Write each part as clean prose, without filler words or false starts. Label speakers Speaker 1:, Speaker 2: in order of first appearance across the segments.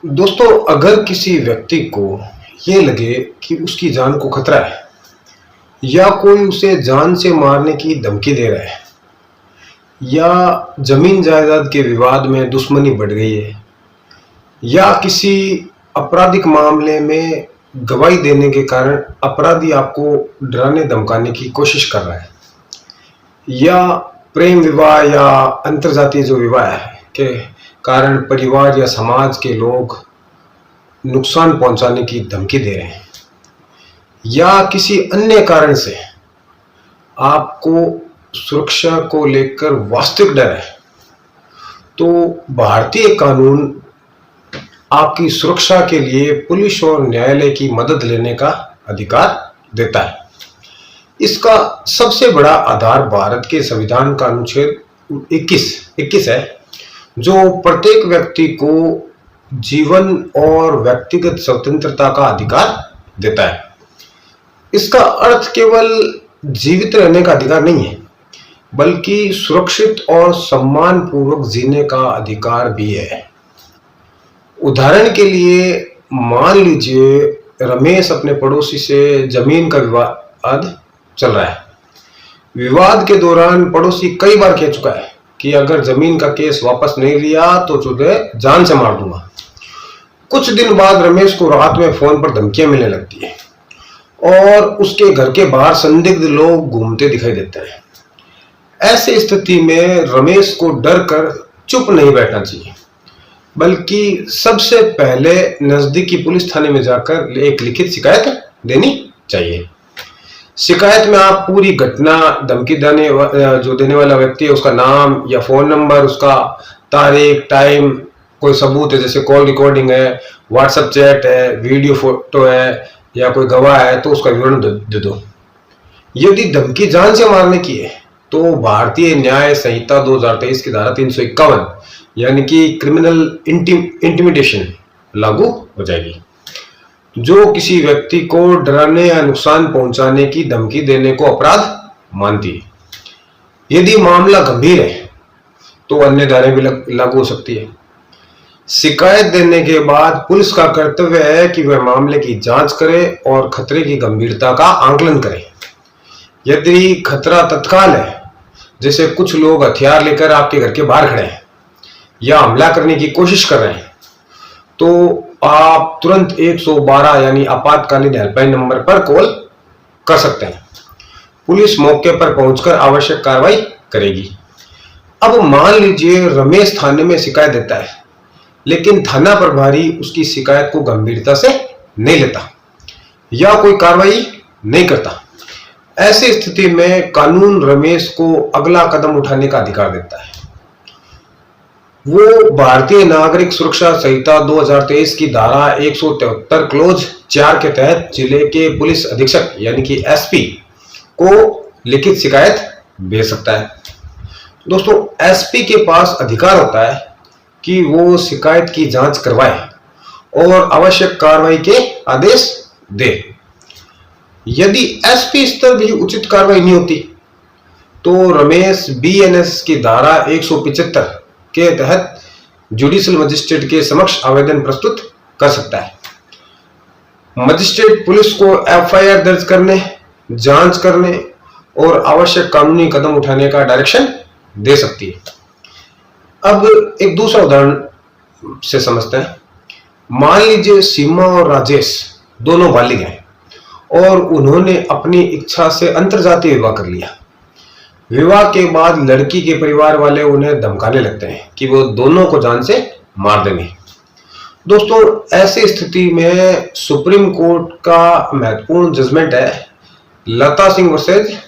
Speaker 1: दोस्तों, अगर किसी व्यक्ति को ये लगे कि उसकी जान को खतरा है या कोई उसे जान से मारने की धमकी दे रहा है या जमीन जायदाद के विवाद में दुश्मनी बढ़ गई है या किसी आपराधिक मामले में गवाही देने के कारण अपराधी आपको डराने धमकाने की कोशिश कर रहा है या प्रेम विवाह या अंतर्जातीय जो विवाह है के कारण परिवार या समाज के लोग नुकसान पहुंचाने की धमकी दे रहे हैं या किसी अन्य कारण से आपको सुरक्षा को लेकर वास्तविक डर है, तो भारतीय कानून आपकी सुरक्षा के लिए पुलिस और न्यायालय की मदद लेने का अधिकार देता है। इसका सबसे बड़ा आधार भारत के संविधान का अनुच्छेद 21 है, जो प्रत्येक व्यक्ति को जीवन और व्यक्तिगत स्वतंत्रता का अधिकार देता है। इसका अर्थ केवल जीवित रहने का अधिकार नहीं है, बल्कि सुरक्षित और सम्मानपूर्वक जीने का अधिकार भी है। उदाहरण के लिए मान लीजिए रमेश अपने पड़ोसी से जमीन का विवाद चल रहा है। विवाद के दौरान पड़ोसी कई बार कह चुका है कि अगर जमीन का केस वापस नहीं लिया तो तुझे जान से मार दूंगा। कुछ दिन बाद रमेश को रात में फोन पर धमकियां मिलने लगती है और उसके घर के बाहर संदिग्ध लोग घूमते दिखाई देते हैं। ऐसी स्थिति में रमेश को डर कर चुप नहीं बैठना चाहिए, बल्कि सबसे पहले नजदीकी पुलिस थाने में जाकर एक लिखित शिकायत देनी चाहिए। शिकायत में आप पूरी घटना, धमकी देने वाला व्यक्ति है उसका नाम या फोन नंबर, उसका तारीख, टाइम, कोई सबूत है जैसे कॉल रिकॉर्डिंग है, व्हाट्सएप चैट है, वीडियो फोटो है या कोई गवाह है तो उसका विवरण दे दो। यदि धमकी जान से मारने की है तो भारतीय न्याय संहिता 2023 की धारा 351 यानी कि क्रिमिनल इंटिमिडेशन लागू हो जाएगी, जो किसी व्यक्ति को डराने या नुकसान पहुंचाने की धमकी देने को अपराध मानती है। यदि मामला गंभीर है तो अन्य धाराएं भी लागू हो सकती है। शिकायत देने के बाद पुलिस का कर्तव्य है कि वह मामले की जांच करे और खतरे की गंभीरता का आकलन करे। यदि खतरा तत्काल है, जैसे कुछ लोग हथियार लेकर आपके घर के बाहर खड़े हैं या हमला करने की कोशिश कर रहे हैं, तो आप तुरंत 112 यानी आपातकालीन हेल्पलाइन नंबर पर कॉल कर सकते हैं। पुलिस मौके पर पहुंचकर आवश्यक कार्रवाई करेगी। अब मान लीजिए रमेश थाने में शिकायत देता है, लेकिन थाना प्रभारी उसकी शिकायत को गंभीरता से नहीं लेता या कोई कार्रवाई नहीं करता। ऐसी स्थिति में कानून रमेश को अगला कदम उठाने का अधिकार देता है। वो भारतीय नागरिक सुरक्षा संहिता 2023 की धारा 173 क्लोज 4 के तहत जिले के पुलिस अधीक्षक यानी कि एसपी को लिखित शिकायत भेज सकता है। दोस्तों, एसपी के पास अधिकार होता है कि वो शिकायत की जांच करवाए और आवश्यक कार्रवाई के आदेश दे। यदि एसपी स्तर भी उचित कार्रवाई नहीं होती तो रमेश बीएनएस की धारा 175 के तहत जुडिशियल मजिस्ट्रेट के समक्ष आवेदन प्रस्तुत कर सकता है। मजिस्ट्रेट पुलिस को एफआईआर दर्ज करने, जांच करने और आवश्यक कानूनी कदम उठाने का डायरेक्शन दे सकती है। अब एक दूसरा उदाहरण से समझते हैं। मान लीजिए सीमा और राजेश दोनों बालिग हैं और उन्होंने अपनी इच्छा से अंतर्जातीय विवाह कर लिया। विवाह के बाद लड़की के परिवार वाले उन्हें धमकाने लगते हैं कि वो दोनों को जान से मार देंगे। दोस्तों, ऐसी स्थिति में सुप्रीम कोर्ट का महत्वपूर्ण जजमेंट है लता Singh versus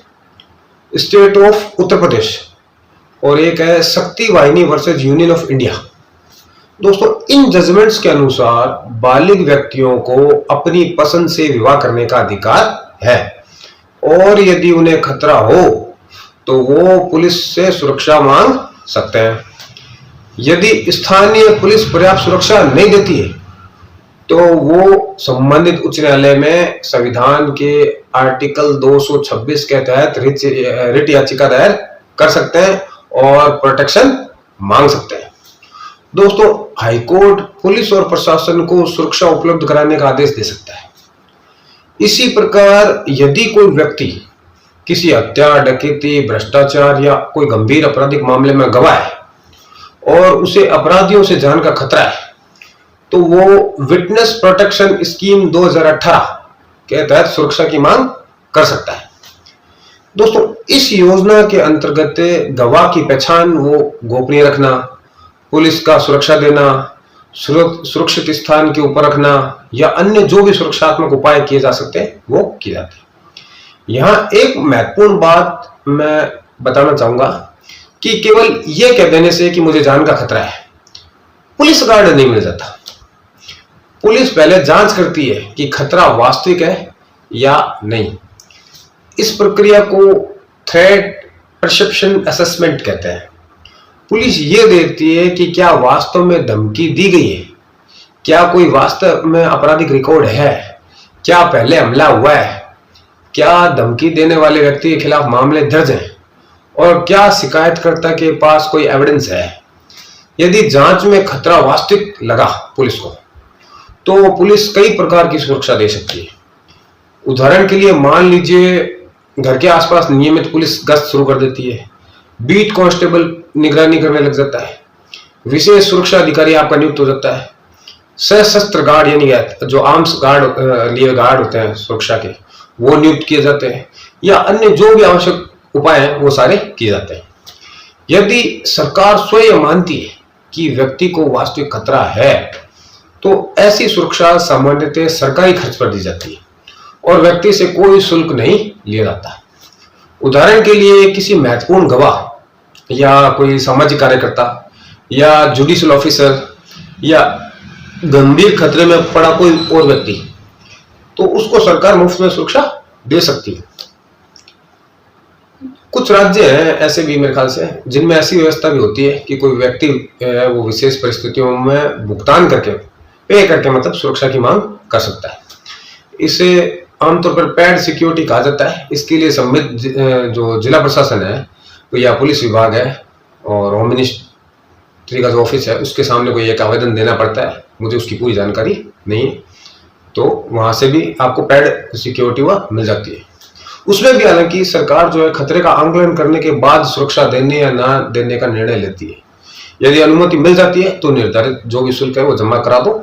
Speaker 1: state of Uttar Pradesh और एक है शक्ति वाहिनी वर्सेज यूनियन ऑफ इंडिया। दोस्तों, इन जजमेंट्स के अनुसार बालिग व्यक्तियों को अपनी पसंद से विवाह करने का अधिकार है और यदि उन्हें खतरा हो तो वो पुलिस से सुरक्षा मांग सकते हैं। यदि स्थानीय पुलिस पर्याप्त सुरक्षा नहीं देती है तो वो संबंधित उच्च न्यायालय में संविधान के आर्टिकल 226 के तहत रिट याचिका दायर कर सकते हैं और प्रोटेक्शन मांग सकते हैं। दोस्तों, हाईकोर्ट पुलिस और प्रशासन को सुरक्षा उपलब्ध कराने का आदेश दे सकता है। इसी प्रकार यदि कोई व्यक्ति किसी हत्या, डकैती, भ्रष्टाचार या कोई गंभीर आपराधिक मामले में गवाह है और उसे अपराधियों से जान का खतरा है, तो वो विटनेस प्रोटेक्शन स्कीम 2018 के तहत सुरक्षा की मांग कर सकता है। दोस्तों, इस योजना के अंतर्गत गवाह की पहचान वो गोपनीय रखना, पुलिस का सुरक्षा देना, सुरक्षित स्थान के ऊपर रखना या अन्य जो भी सुरक्षात्मक उपाय किए जा सकते हैं वो किए जाते हैं। यहाँ एक महत्वपूर्ण बात मैं बताना चाहूंगा कि केवल यह कह देने से कि मुझे जान का खतरा है, पुलिस गार्ड नहीं मिल जाता। पुलिस पहले जांच करती है कि खतरा वास्तविक है या नहीं। इस प्रक्रिया को थ्रेट परसेप्शन असेसमेंट कहते हैं। पुलिस ये देखती है कि क्या वास्तव में धमकी दी गई है, क्या कोई वास्तव में आपराधिक रिकॉर्ड है, क्या पहले हमला हुआ है, क्या धमकी देने वाले व्यक्ति के खिलाफ मामले दर्ज हैं और क्या शिकायतकर्ता के पास कोई एविडेंस है। यदि जांच में खतरा वास्तविक लगा पुलिस को, तो पुलिस कई प्रकार की सुरक्षा दे सकती है। उदाहरण के लिए मान लीजिए घर के आसपास नियमित पुलिस गश्त शुरू कर देती है, बीट कांस्टेबल निगरानी करने लग जाता है, विशेष सुरक्षा अधिकारी आपका नियुक्त हो जाता है, सशस्त्र गार्ड यानी जो आर्म्स गार्ड लिए गार्ड होते हैं सुरक्षा के, वो नियुक्त किए जाते हैं, या अन्य जो भी आवश्यक उपाय हैं वो सारे किए जाते हैं। यदि सरकार स्वयं मानती है कि व्यक्ति को वास्तविक खतरा है, तो ऐसी सुरक्षा सामान्यतः सरकारी खर्च पर दी जाती है और व्यक्ति से कोई शुल्क नहीं लिया जाता। उदाहरण के लिए किसी महत्वपूर्ण गवाह या कोई सामाजिक कार्यकर्ता या जुडिशियल ऑफिसर या गंभीर खतरे में पड़ा कोई और व्यक्ति, तो उसको सरकार मुफ्त में सुरक्षा दे सकती है। कुछ राज्य हैं ऐसे भी मेरे ख्याल से जिनमें ऐसी व्यवस्था भी होती है कि कोई व्यक्ति वो विशेष परिस्थितियों में भुगतान करके पे करके मतलब सुरक्षा की मांग कर सकता है। इसे आमतौर पर पेड सिक्योरिटी कहा जाता है। इसके लिए संबंधित जो जिला प्रशासन है या पुलिस विभाग है और होम मिनिस्ट्री का जो ऑफिस है उसके सामने कोई एक आवेदन देना पड़ता है। मुझे उसकी पूरी जानकारी नहीं है, तो वहां से भी आपको पेड सिक्योरिटी वह मिल जाती है। उसमें भी हालांकि सरकार जो है खतरे का आंकलन करने के बाद सुरक्षा देने या ना देने का निर्णय लेती है। यदि अनुमति मिल जाती है तो निर्धारित जो भी शुल्क है वो जमा करा दो,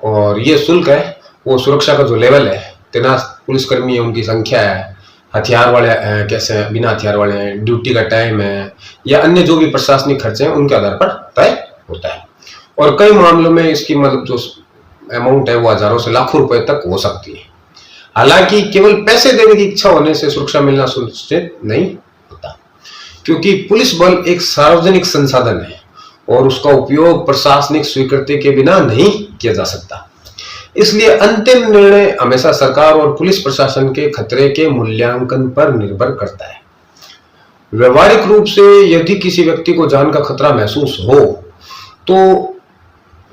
Speaker 1: और ये शुल्क है वो सुरक्षा का जो लेवल है, तैनात पुलिसकर्मी है, उनकी संख्या है, हथियार वाले कैसे हैं, बिना हथियार वाले हैं, ड्यूटी का टाइम है, या अन्य जो भी प्रशासनिक खर्चे हैं उनके आधार पर तय होता है। और कई मामलों में इसकी मतलब जो अमाउंट है वो हजारों से लाखों रुपए तक हो सकती है। हालांकि केवल पैसे देने की इच्छा होने से सुरक्षा मिलना सुनिश्चित नहीं होता, क्योंकि पुलिस बल एक सार्वजनिक संसाधन है और उसका उपयोग प्रशासनिक स्वीकृति के बिना नहीं किया जा सकता। इसलिए अंतिम निर्णय हमेशा सरकार और पुलिस प्रशासन के खतरे के मूल्यांकन पर निर्भर करता है। व्यवहारिक रूप से यदि किसी व्यक्ति को जान का खतरा महसूस हो तो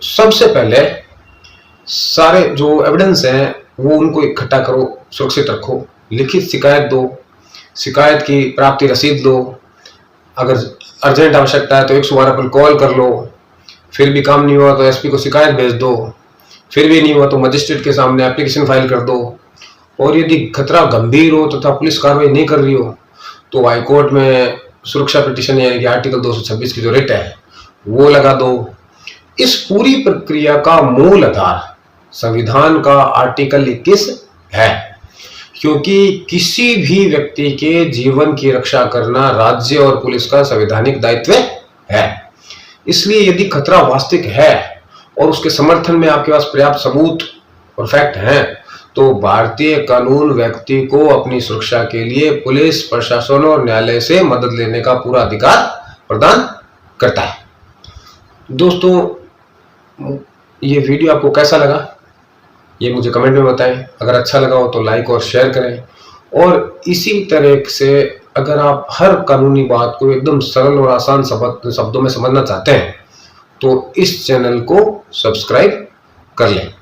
Speaker 1: सबसे पहले सारे जो एविडेंस हैं वो उनको इकट्ठा करो, सुरक्षित रखो, लिखित शिकायत दो, शिकायत की प्राप्ति रसीद लो, अगर अर्जेंट आवश्यकता है तो 112 पर कॉल कर लो, फिर भी काम नहीं हुआ तो एसपी को शिकायत भेज दो, फिर भी नहीं हुआ तो मजिस्ट्रेट के सामने एप्लीकेशन फाइल कर दो, और यदि खतरा गंभीर हो तथा पुलिस कार्रवाई नहीं कर रही हो तो हाईकोर्ट में सुरक्षा पिटीशन यानी कि आर्टिकल 226 की जो रिट है वो लगा दो। इस पूरी प्रक्रिया का मूल आधार संविधान का आर्टिकल 21 है, क्योंकि किसी भी व्यक्ति के जीवन की रक्षा करना राज्य और पुलिस का संवैधानिक दायित्व है। इसलिए यदि खतरा वास्तविक है और उसके समर्थन में आपके पास पर्याप्त सबूत और फैक्ट हैं, तो भारतीय कानून व्यक्ति को अपनी सुरक्षा के लिए पुलिस प्रशासन और न्यायालय से मदद लेने का पूरा अधिकार प्रदान करता है। दोस्तों, ये वीडियो आपको कैसा लगा ये मुझे कमेंट में बताएं। अगर अच्छा लगा हो तो लाइक और शेयर करें, और इसी तरह से अगर आप हर कानूनी बात को एकदम सरल और आसान शब्दों में समझना चाहते हैं तो इस चैनल को सब्सक्राइब कर लें।